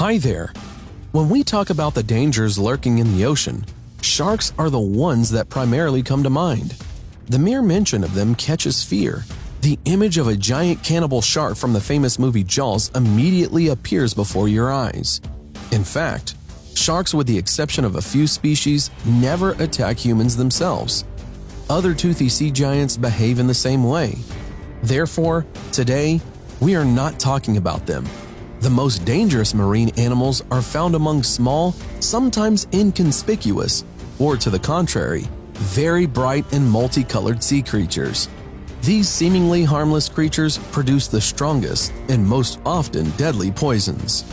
Hi there. When we talk about the dangers lurking in the ocean, sharks are the ones that primarily come to mind. The mere mention of them catches fear. The image of a giant cannibal shark from the famous movie Jaws immediately appears before your eyes. In fact, sharks, with the exception of a few species, never attack humans themselves. Other toothy sea giants behave in the same way. Therefore, today, we are not talking about them. The most dangerous marine animals are found among small, sometimes inconspicuous, or to the contrary, very bright and multicolored sea creatures. These seemingly harmless creatures produce the strongest and most often deadly poisons.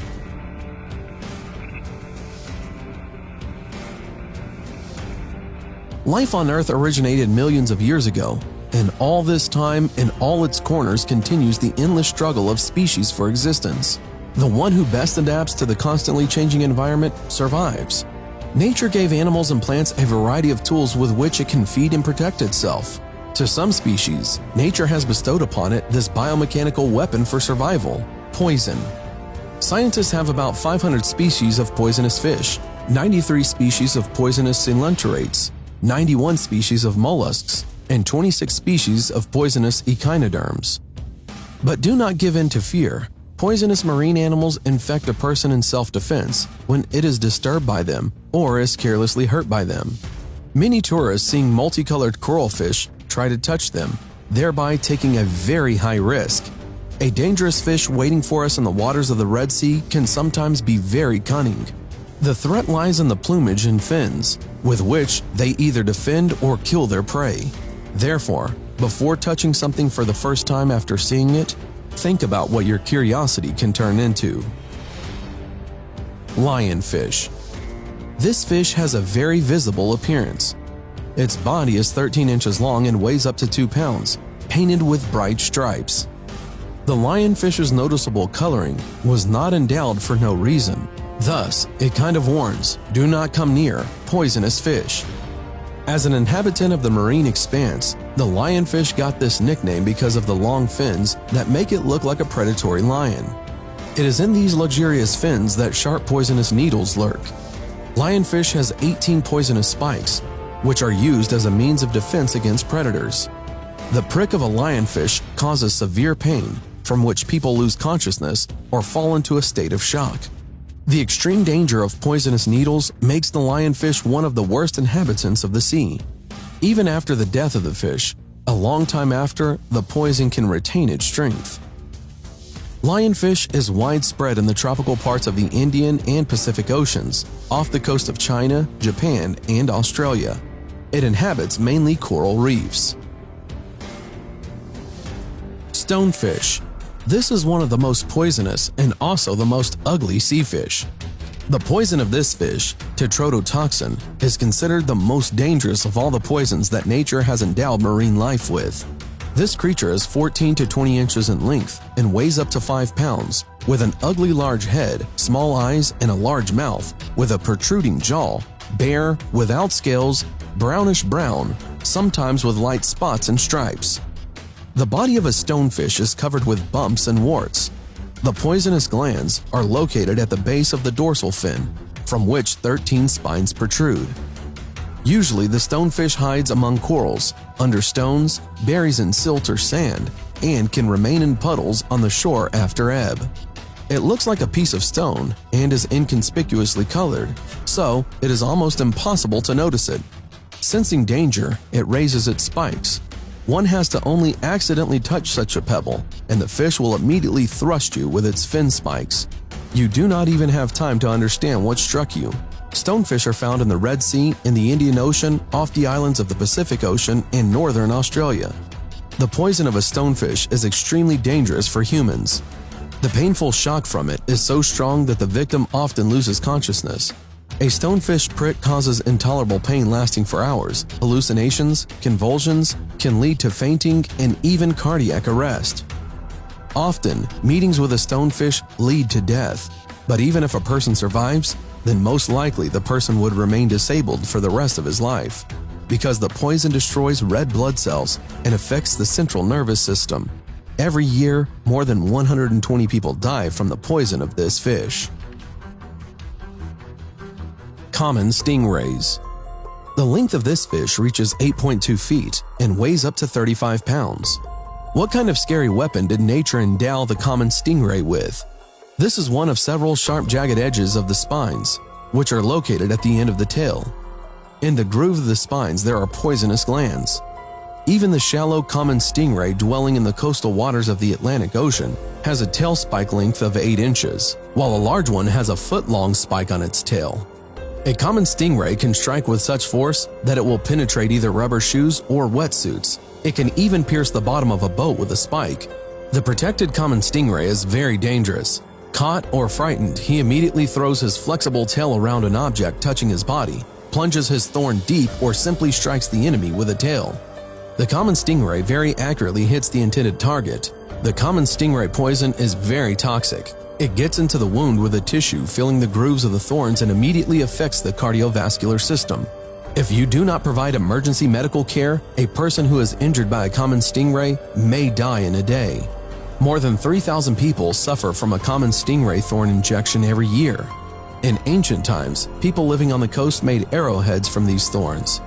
Life on Earth originated millions of years ago, and all this time, in all its corners, continues the endless struggle of species for existence. The one who best adapts to the constantly changing environment survives. Nature gave animals and plants a variety of tools with which it can feed and protect itself. To some species, nature has bestowed upon it this biomechanical weapon for survival: poison. Scientists have about 500 species of poisonous fish, 93 species of poisonous coelenterates, 91 species of mollusks, and 26 species of poisonous echinoderms. But do not give in to fear. Poisonous marine animals infect a person in self-defense when it is disturbed by them or is carelessly hurt by them. Many tourists seeing multicolored coral fish try to touch them, thereby taking a very high risk. A dangerous fish waiting for us in the waters of the Red Sea can sometimes be very cunning. The threat lies in the plumage and fins, with which they either defend or kill their prey. Therefore, before touching something for the first time after seeing it, think about what your curiosity can turn into. Lionfish. This fish has a very visible appearance. Its body is 13 inches long and weighs up to 2 pounds, painted with bright stripes. The lionfish's noticeable coloring was not endowed for no reason. Thus, it kind of warns, do not come near poisonous fish. As an inhabitant of the marine expanse, the lionfish got this nickname because of the long fins that make it look like a predatory lion. It is in these luxurious fins that sharp poisonous needles lurk. Lionfish has 18 poisonous spikes, which are used as a means of defense against predators. The prick of a lionfish causes severe pain, from which people lose consciousness or fall into a state of shock. The extreme danger of poisonous needles makes the lionfish one of the worst inhabitants of the sea. Even after the death of the fish, a long time after, the poison can retain its strength. Lionfish is widespread in the tropical parts of the Indian and Pacific Oceans, off the coast of China, Japan, and Australia. It inhabits mainly coral reefs. Stonefish. This is one of the most poisonous and also the most ugly sea fish. The poison of this fish, tetrodotoxin, is considered the most dangerous of all the poisons that nature has endowed marine life with. This creature is 14 to 20 inches in length and weighs up to 5 pounds, with an ugly large head, small eyes, and a large mouth, with a protruding jaw, bare, without scales, brownish brown, sometimes with light spots and stripes. The body of a stonefish is covered with bumps and warts. The poisonous glands are located at the base of the dorsal fin, from which 13 spines protrude. Usually, the stonefish hides among corals, under stones, buries in silt or sand, and can remain in puddles on the shore after ebb. It looks like a piece of stone and is inconspicuously colored, so it is almost impossible to notice it. Sensing danger, it raises its spikes. One has to only accidentally touch such a pebble, and the fish will immediately thrust you with its fin spikes. You do not even have time to understand what struck you. Stonefish are found in the Red Sea, in the Indian Ocean, off the islands of the Pacific Ocean, and northern Australia. The poison of a stonefish is extremely dangerous for humans. The painful shock from it is so strong that the victim often loses consciousness. A stonefish prick causes intolerable pain lasting for hours, hallucinations, convulsions, can lead to fainting, and even cardiac arrest. Often, meetings with a stonefish lead to death, but even if a person survives, then most likely the person would remain disabled for the rest of his life, because the poison destroys red blood cells and affects the central nervous system. Every year, more than 120 people die from the poison of this fish. Common stingrays. The length of this fish reaches 8.2 feet and weighs up to 35 pounds. What kind of scary weapon did nature endow the common stingray with? This is one of several sharp jagged edges of the spines, which are located at the end of the tail. In the groove of the spines there are poisonous glands. Even the shallow common stingray dwelling in the coastal waters of the Atlantic Ocean has a tail spike length of 8 inches, while a large one has a foot-long spike on its tail. A common stingray can strike with such force that it will penetrate either rubber shoes or wetsuits. It can even pierce the bottom of a boat with a spike. The protected common stingray is very dangerous. Caught or frightened, he immediately throws his flexible tail around an object touching his body, plunges his thorn deep, or simply strikes the enemy with a tail. The common stingray very accurately hits the intended target. The common stingray poison is very toxic. It gets into the wound with a tissue filling the grooves of the thorns and immediately affects the cardiovascular system. If you do not provide emergency medical care, a person who is injured by a common stingray may die in a day. More than 3,000 people suffer from a common stingray thorn injection every year. In ancient times, people living on the coast made arrowheads from these thorns.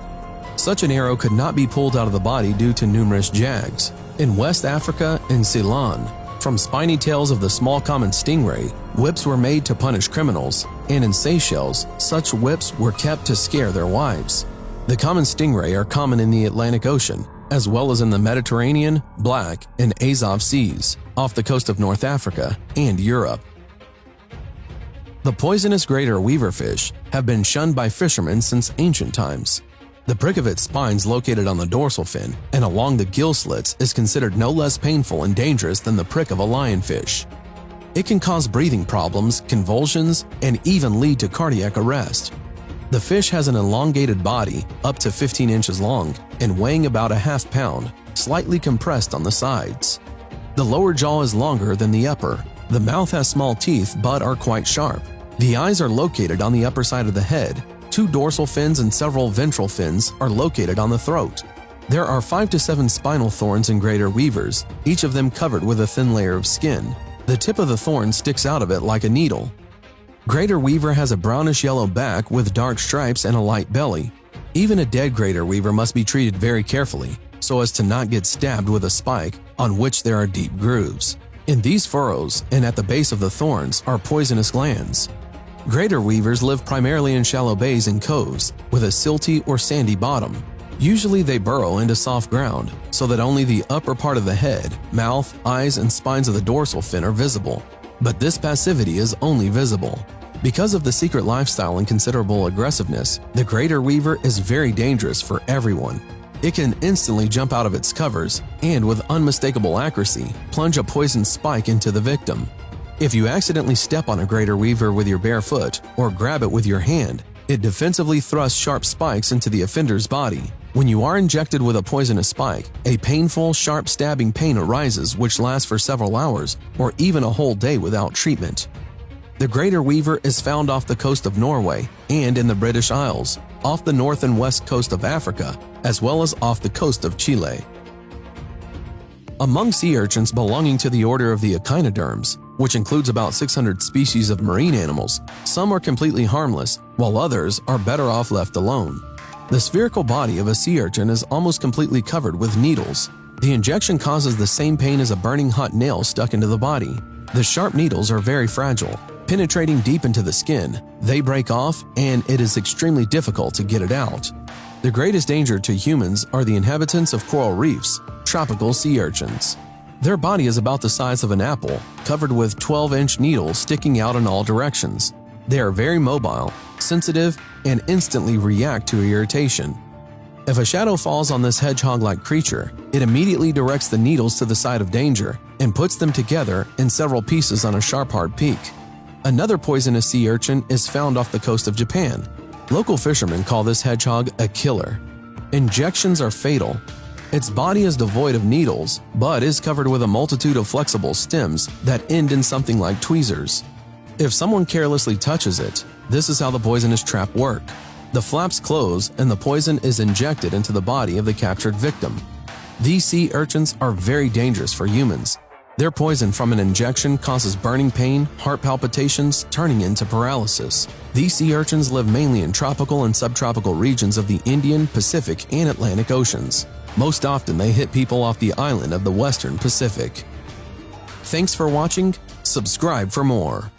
Such an arrow could not be pulled out of the body due to numerous jags. In West Africa and Ceylon, from spiny tails of the small common stingray, whips were made to punish criminals, and in Seychelles, such whips were kept to scare their wives. The common stingray are common in the Atlantic Ocean, as well as in the Mediterranean, Black, and Azov Seas, off the coast of North Africa and Europe. The poisonous greater weaverfish have been shunned by fishermen since ancient times. The prick of its spines located on the dorsal fin and along the gill slits is considered no less painful and dangerous than the prick of a lionfish. It can cause breathing problems, convulsions, and even lead to cardiac arrest. The fish has an elongated body, up to 15 inches long, and weighing about a half pound, slightly compressed on the sides. The lower jaw is longer than the upper. The mouth has small teeth but are quite sharp. The eyes are located on the upper side of the head. 2 dorsal fins and several ventral fins are located on the throat. There are 5 to 7 spinal thorns in greater weavers, each of them covered with a thin layer of skin. The tip of the thorn sticks out of it like a needle. Greater weaver has a brownish-yellow back with dark stripes and a light belly. Even a dead greater weaver must be treated very carefully so as to not get stabbed with a spike on which there are deep grooves. In these furrows and at the base of the thorns are poisonous glands. Greater weavers live primarily in shallow bays and coves with a silty or sandy bottom. Usually they burrow into soft ground so that only the upper part of the head, mouth, eyes, and spines of the dorsal fin are visible. But this passivity is only visible. Because of the secret lifestyle and considerable aggressiveness, the greater weaver is very dangerous for everyone. It can instantly jump out of its covers and, with unmistakable accuracy, plunge a poisoned spike into the victim. If you accidentally step on a greater weaver with your bare foot or grab it with your hand, it defensively thrusts sharp spikes into the offender's body. When you are injected with a poisonous spike, a painful, sharp stabbing pain arises which lasts for several hours or even a whole day without treatment. The greater weaver is found off the coast of Norway and in the British Isles, off the north and west coast of Africa, as well as off the coast of Chile. Among sea urchins belonging to the order of the echinoderms, which includes about 600 species of marine animals, some are completely harmless, while others are better off left alone. The spherical body of a sea urchin is almost completely covered with needles. The injection causes the same pain as a burning hot nail stuck into the body. The sharp needles are very fragile. Penetrating deep into the skin, they break off and it is extremely difficult to get it out. The greatest danger to humans are the inhabitants of coral reefs, tropical sea urchins. Their body is about the size of an apple, covered with 12-inch needles sticking out in all directions. They are very mobile, sensitive, and instantly react to irritation. If a shadow falls on this hedgehog-like creature, it immediately directs the needles to the side of danger and puts them together in several pieces on a sharp hard peak. Another poisonous sea urchin is found off the coast of Japan. Local fishermen call this hedgehog a killer. Injections are fatal. Its body is devoid of needles, but is covered with a multitude of flexible stems that end in something like tweezers. If someone carelessly touches it, this is how the poisonous trap works. The flaps close and the poison is injected into the body of the captured victim. These sea urchins are very dangerous for humans. Their poison from an injection causes burning pain, heart palpitations, turning into paralysis. These sea urchins live mainly in tropical and subtropical regions of the Indian, Pacific, and Atlantic Oceans. Most often they hit people off the island of the Western Pacific. Thanks for watching. Subscribe for more.